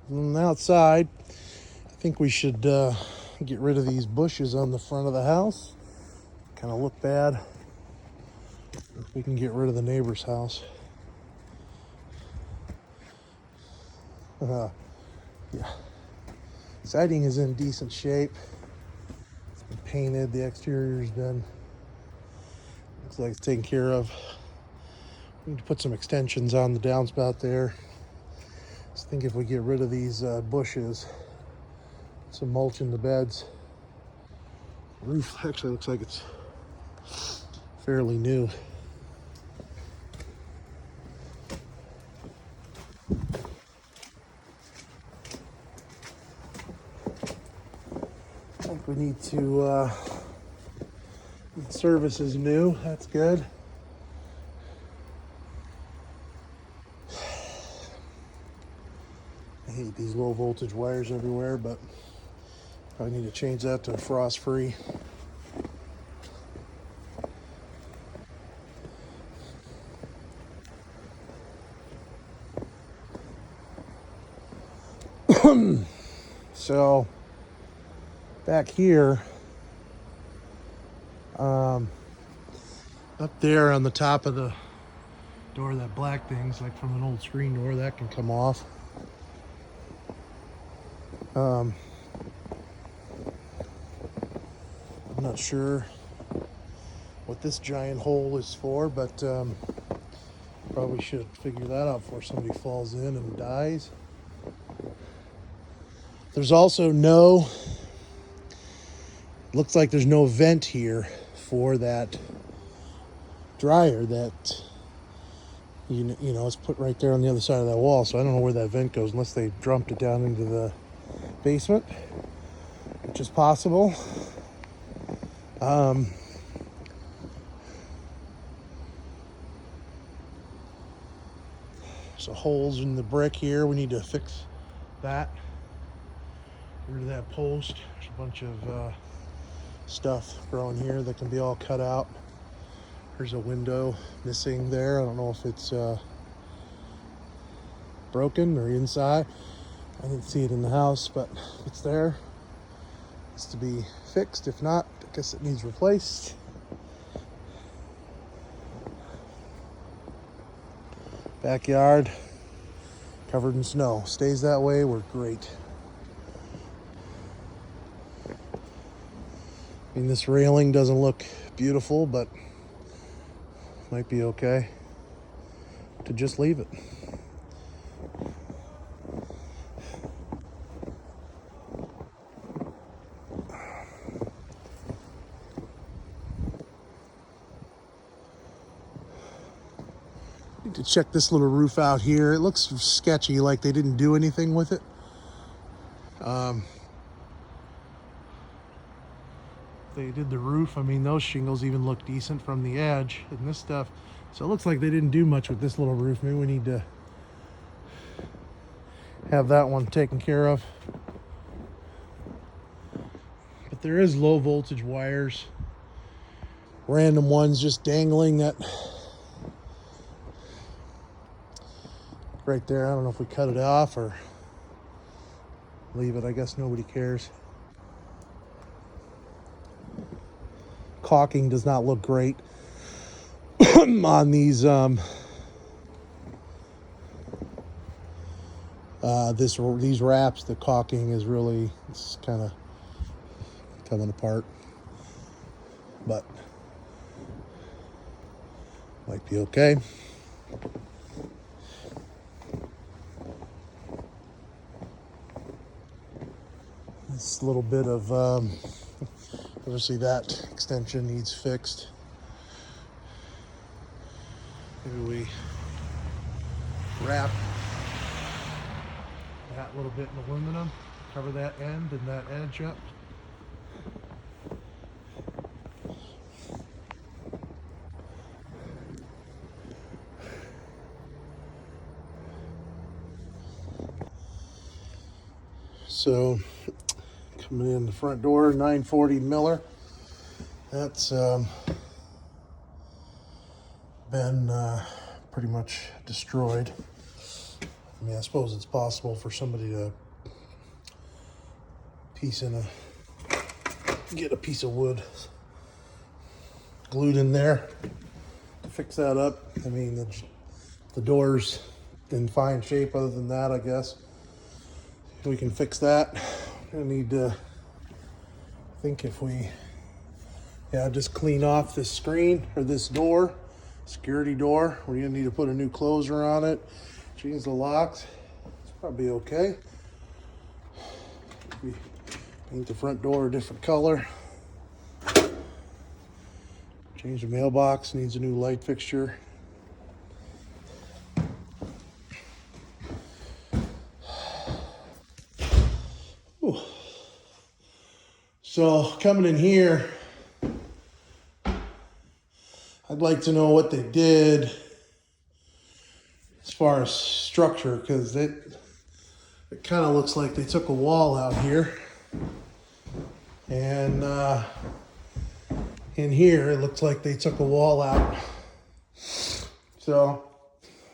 And outside, I think we should get rid of these bushes on the front of the house. Kind of look bad. We can get rid of the neighbor's house. Yeah. Siding is in decent shape. It's been painted. The exterior's been, looks like it's taken care of. We need to put some extensions on the downspout there. I think if we get rid of these bushes, some mulch in the beds. The roof actually looks like it's fairly new. I think we need to service is new. That's good. I hate these low voltage wires everywhere, but probably need to change that to frost free. So back here, up there on the top of the door, that black thing's like from an old screen door that can come off. I'm not sure what this giant hole is for, but probably should figure that out before somebody falls in and dies. There's also looks like there's no vent here for that dryer that you know it's put right there on the other side of that wall, so I don't know where that vent goes unless they dumped it down into the basement, which is possible. So holes in the brick here, we need to fix that. Get rid of that post. There's a bunch of stuff growing here that can be all cut out. There's a window missing there. I don't know if it's broken or inside. I didn't see it in the house, but it's there. It's to be fixed. If not, I guess it needs replaced. Backyard covered in snow. Stays that way, we're great. I mean, this railing doesn't look beautiful, but might be okay to just leave it. Need to check this little roof out here. It looks sketchy, like they didn't do anything with it. They did the roof. I mean, those shingles even look decent from the edge and this stuff. So it looks like they didn't do much with this little roof. Maybe we need to have that one taken care of. But there is low voltage wires, random ones just dangling that right there. I don't know if we cut it off or leave it. I guess nobody cares. Caulking does not look great on these these wraps. The caulking is really, it's kind of coming apart, but might be okay. This little bit of obviously that extension needs fixed. Maybe we wrap that little bit in aluminum, cover that end and that edge up. So coming in the front door, 940 Miller. That's been pretty much destroyed. I mean, I suppose it's possible for somebody to get a piece of wood glued in there to fix that up. I mean, the door's in fine shape other than that, I guess. We can fix that. I need to think if we, just clean off this screen or this door, security door. We're gonna need to put a new closer on it, change the locks. It's probably okay. We paint the front door a different color. Change the mailbox, needs a new light fixture. Ooh. So coming in here, I'd like to know what they did as far as structure, because it kind of looks like they took a wall out here, and in here it looks like they took a wall out. So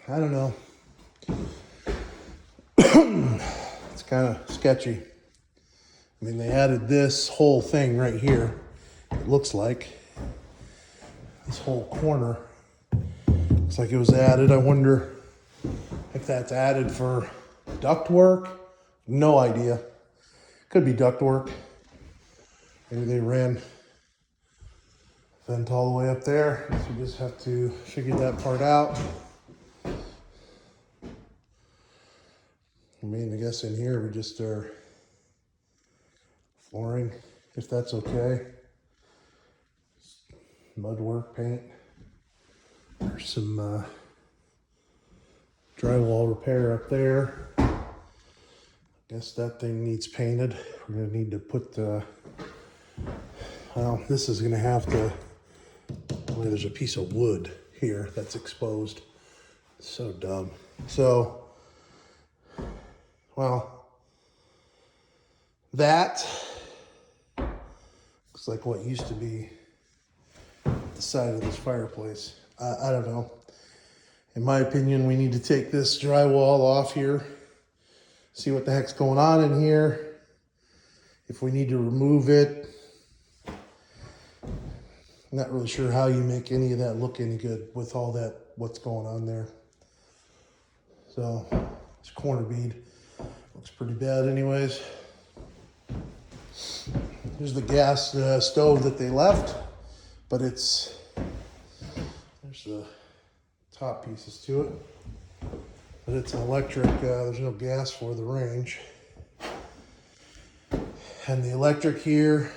I don't know. It's kind of sketchy. I mean, they added this whole thing right here. It looks like this whole corner looks like it was added. I wonder if that's added for duct work. No idea. Could be duct work. Maybe they ran vent all the way up there. So you just have to figure that part out. I mean, I guess in here we just are flooring, if that's okay. Mud work, paint. There's some drywall repair up there. Guess that thing needs painted. We're gonna need to put well, this is gonna have to, well, there's a piece of wood here that's exposed. So dumb. So, well, that looks like what used to be the side of this fireplace. I don't know. In my opinion, we need to take this drywall off here, see what the heck's going on in here. If we need to remove it, I'm not really sure how you make any of that look any good with all that, what's going on there. So, this corner bead looks pretty bad anyways. Here's the gas stove that they left, but there's the top pieces to it. But it's an electric, there's no gas for the range. And the electric here,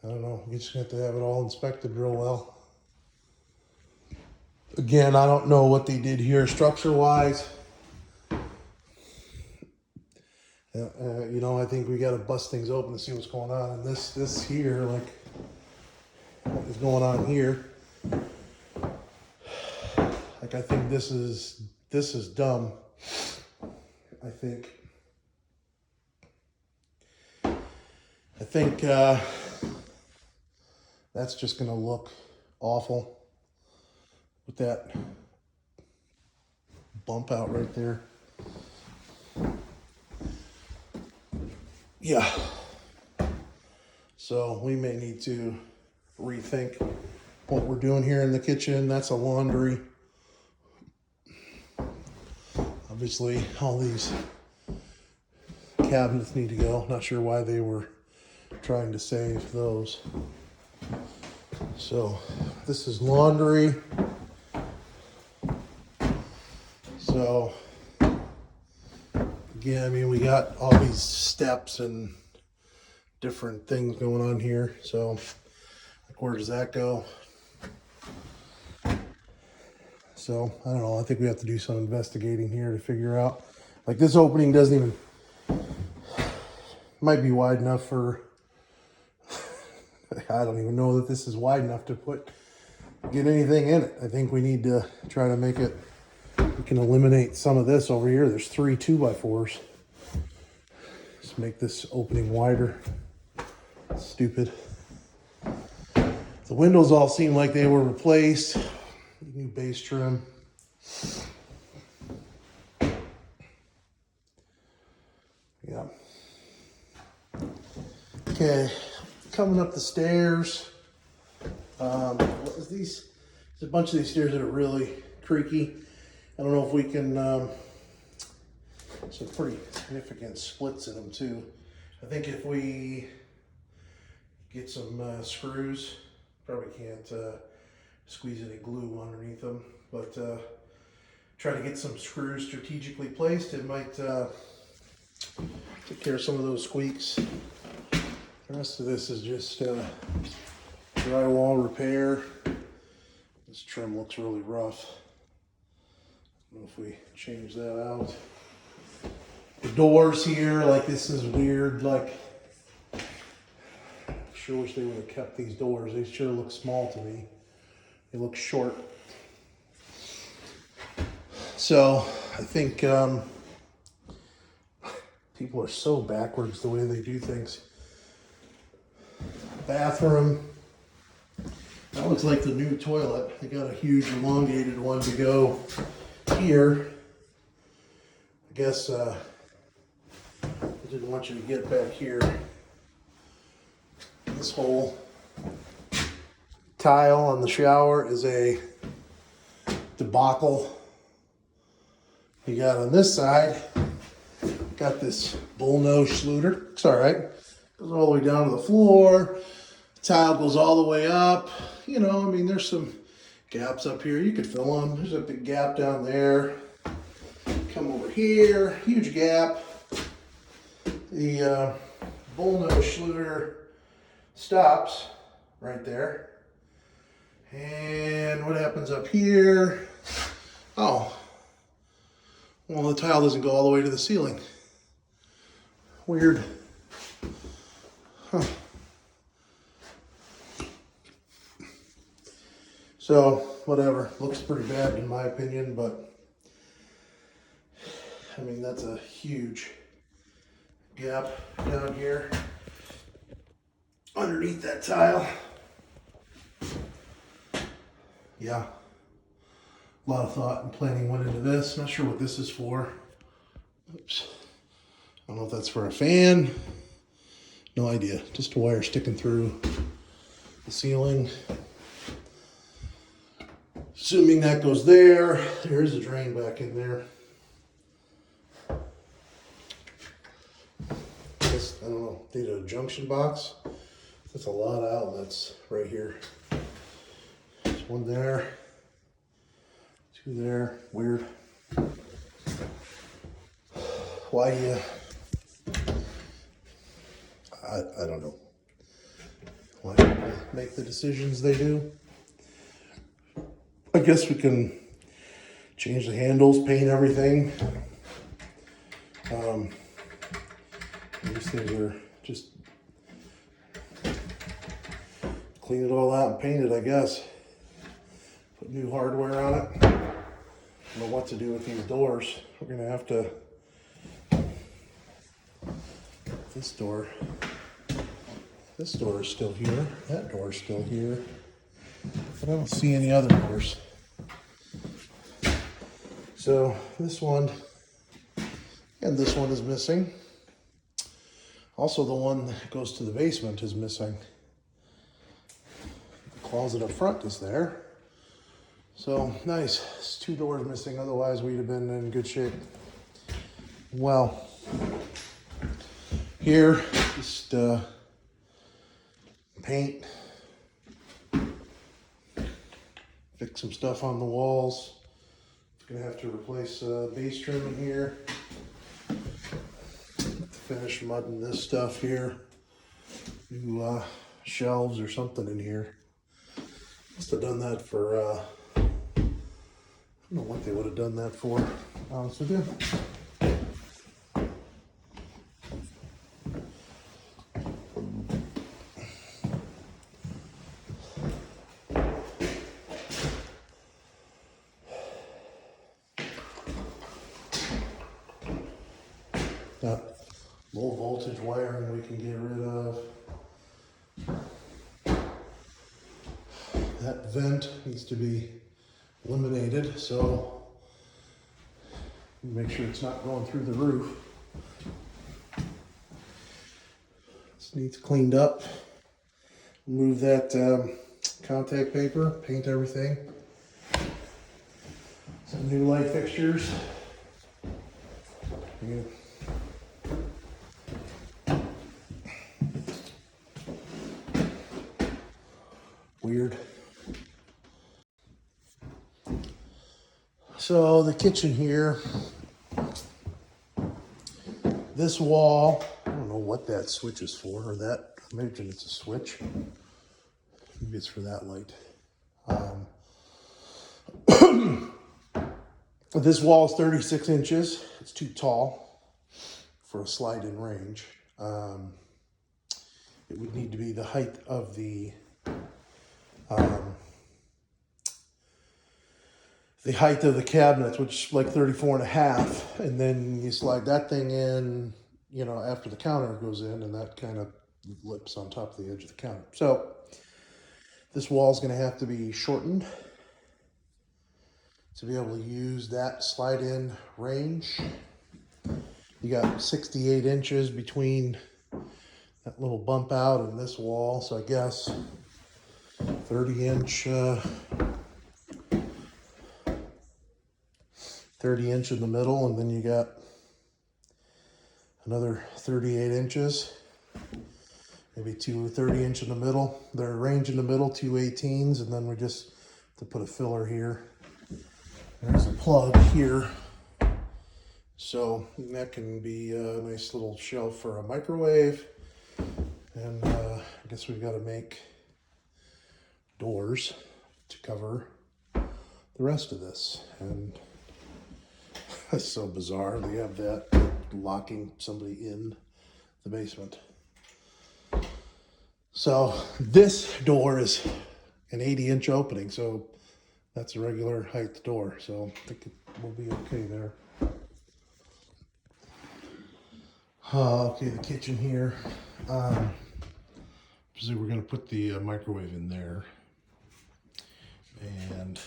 I don't know, you just have to have it all inspected real well. Again, I don't know what they did here structure-wise. You know, I think we got to bust things open to see what's going on. And this here, like, what is going on here? Like, I think this is dumb. I think that's just gonna look awful with that bump out right there. Yeah. So we may need to rethink what we're doing here in the kitchen. That's a laundry. Obviously, all these cabinets need to go. Not sure why they were trying to save those. So this is laundry. So again, I mean, we got all these steps and different things going on here. So like, where does that go? So I don't know. I think we have to do some investigating here to figure out. Like, this opening doesn't even, might be wide enough for, I don't even know that this is wide enough to get anything in it. I think we need to try to make it, we can eliminate some of this over here. There's 3 2x4s. Let's make this opening wider. Stupid. The windows all seem like they were replaced. New base trim. Okay, coming up the stairs. What is these? There's a bunch of these stairs that are really creaky. I don't know if we can, some pretty significant splits in them too. I think if we get some screws, probably can't squeeze any glue underneath them, but try to get some screws strategically placed. It might take care of some of those squeaks. The rest of this is just drywall repair. This trim looks really rough. I don't know if we change that out. The doors here, like this is weird. Like, I sure wish they would have kept these doors. They sure look small to me. They look short. So I think people are so backwards the way they do things. Bathroom. That looks like the new toilet. They got a huge elongated one to go here. I guess I didn't want you to get back here. This whole tile on the shower is a debacle. You got on this side, got this bullnose Schluter. It's all right. Goes all the way down to the floor. Tile goes all the way up. You know, I mean, there's some gaps up here. You could fill them. There's a big gap down there. Come over here, huge gap. The bullnose Schluter stops right there. And what happens up here? Oh, well, the tile doesn't go all the way to the ceiling. Weird. Huh. So, whatever. Looks pretty bad in my opinion, but I mean, that's a huge gap down here underneath that tile. Yeah. A lot of thought and planning went into this. Not sure what this is for. Oops. I don't know if that's for a fan. No idea. Just a wire sticking through the ceiling. Assuming that goes there. There is a drain back in there. Guess, I don't know. Need a junction box. That's a lot of outlets right here. There's one there. Two there. Weird. Why I don't know why people make the decisions they do. I guess we can change the handles, paint everything. These things are just clean it all out and paint it, I guess. Put new hardware on it. I don't know what to do with these doors. We're gonna have to. This door is still here. That door is still here. But I don't see any other doors. So this one and this one is missing. Also, the one that goes to the basement is missing. The closet up front is there. So nice. It's two doors missing. Otherwise, we'd have been in good shape. Well, here, just paint. Fix some stuff on the walls. Gonna have to replace base trim in here. Finish mudding this stuff here. New shelves or something in here. Must have done that for, I don't know what they would have done that for, to be honest with you. That low voltage wiring we can get rid of. That vent needs to be eliminated, so make sure it's not going through the roof. It's This needs cleaned up. Remove that contact paper, paint everything. Some new light fixtures. Yeah. Weird. So the kitchen here, this wall, I don't know what that switch is for, or that, I imagine it's a switch. Maybe it's for that light. This wall is 36 inches. It's too tall for a slide-in range. It would need to be the height of the height of the cabinets, which is like 34 and a half, and then you slide that thing in, you know, after the counter goes in, and that kind of lips on top of the edge of the counter. So this wall is going to have to be shortened to be able to use that slide-in range. You got 68 inches between that little bump out and this wall, so I guess 30 inch in the middle, and then you got another 38 inches, maybe 30 inch in the middle. Their range in the middle, 2 18s, and then we just to put a filler here. There's a plug here, so that can be a nice little shelf for a microwave. And I guess we've got to make doors to cover the rest of this, and that's so bizarre. We have that locking somebody in the basement. So this door is an 80-inch opening, so that's a regular height door. So I think it will be okay there. Okay, the kitchen here. So we're going to put the microwave in there. And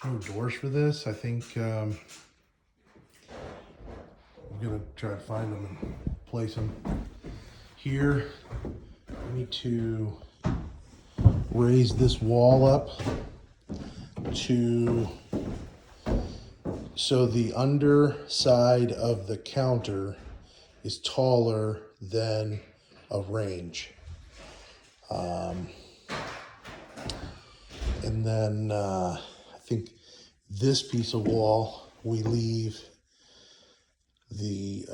no doors for this. I think I'm going to try to find them and place them here. We need to raise this wall up to so the underside of the counter is taller than a range. And then I think this piece of wall, we leave the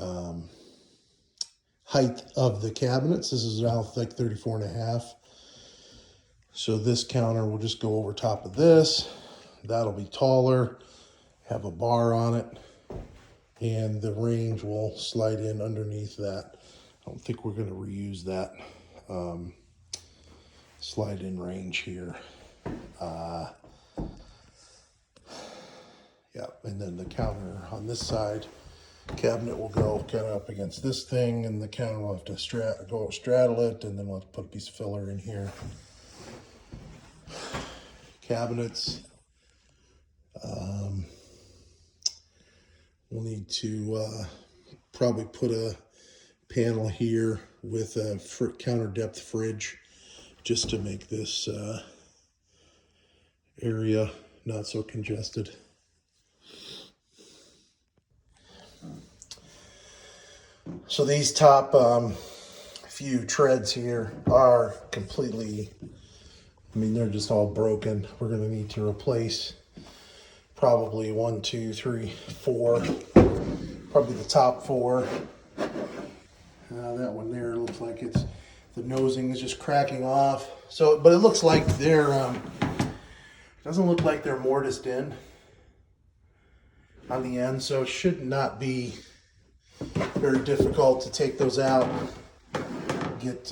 height of the cabinets. This is now like 34 and a half. So this counter will just go over top of this. That'll be taller, have a bar on it, and the range will slide in underneath that. I don't think we're going to reuse that slide-in range here. Yeah, and then the counter on this side, cabinet will go kind of up against this thing, and the counter will have to straddle it, and then we'll have to put a piece of filler in here. Cabinets. We'll need to probably put a panel here with a counter depth fridge just to make this area not so congested. So these top few treads here are completely, I mean, they're just all broken. We're going to need to replace probably 1, 2, 3, 4, probably the top 4. That one there looks like it's, the nosing is just cracking off. So, but it looks like they're, doesn't look like they're mortised in on the end, so it should not be very difficult to take those out, get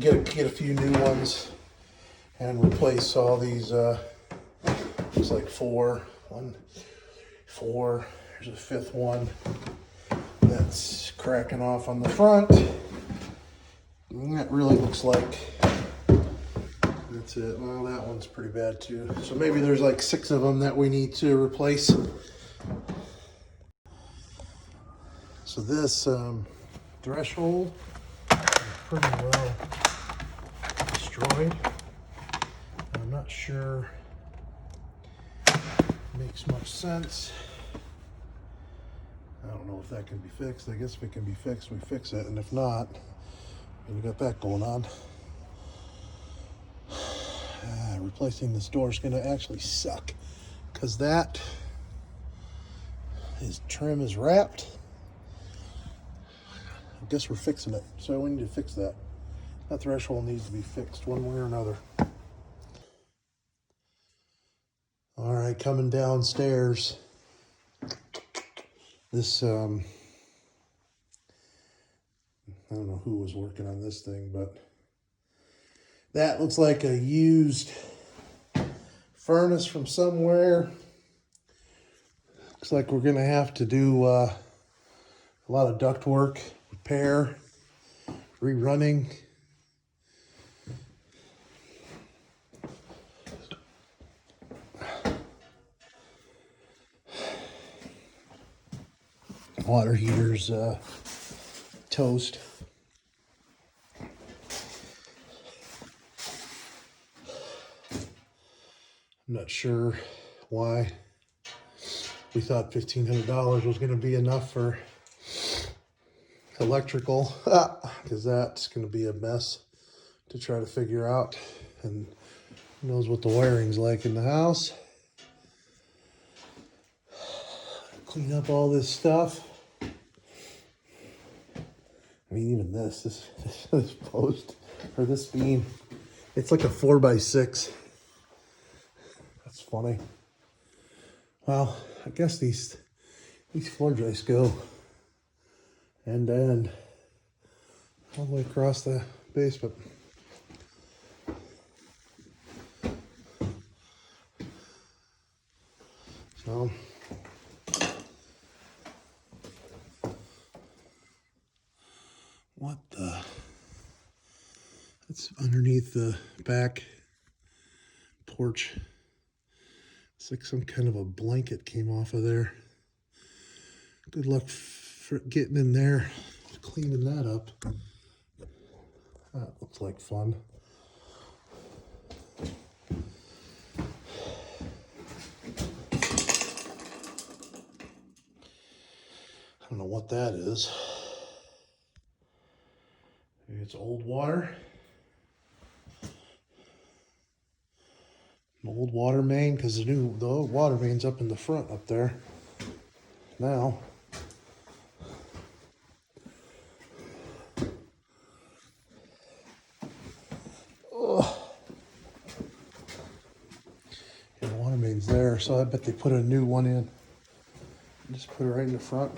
get a few new ones, and replace all these. Looks like 4. 1, 4. There's a 5th one that's cracking off on the front. And that really looks like that's it. Well, that one's pretty bad too. So maybe there's like 6 of them that we need to replace. So this threshold is pretty well destroyed. I'm not sure it makes much sense. I don't know if that can be fixed. I guess if it can be fixed, we fix it, and if not, we got that going on. Replacing this door is going to actually suck because that his trim is wrapped. I guess we're fixing it, so we need to fix that. That threshold needs to be fixed one way or another. All right, coming downstairs. This, I don't know who was working on this thing, but that looks like a used furnace from somewhere. Looks like we're gonna have to do a lot of duct work, repair, rerunning. Water heater's toast. I'm not sure why we thought $1,500 was going to be enough for electrical, because that's going to be a mess to try to figure out, and who knows what the wiring's like in the house. Clean up all this stuff. I mean, even this post, or this beam, it's like a 4x6. That's funny. Well, I guess these floor joists go end to end all the way across the basement. So what the? That's underneath the back porch. It's like some kind of a blanket came off of there. Good luck for getting in there, cleaning that up. That looks like fun. I don't know what that is. Maybe it's old water. An old water main, because the old water main's up in the front up there now. Yeah, the water main's there, so I bet they put a new one in. Just put it right in the front.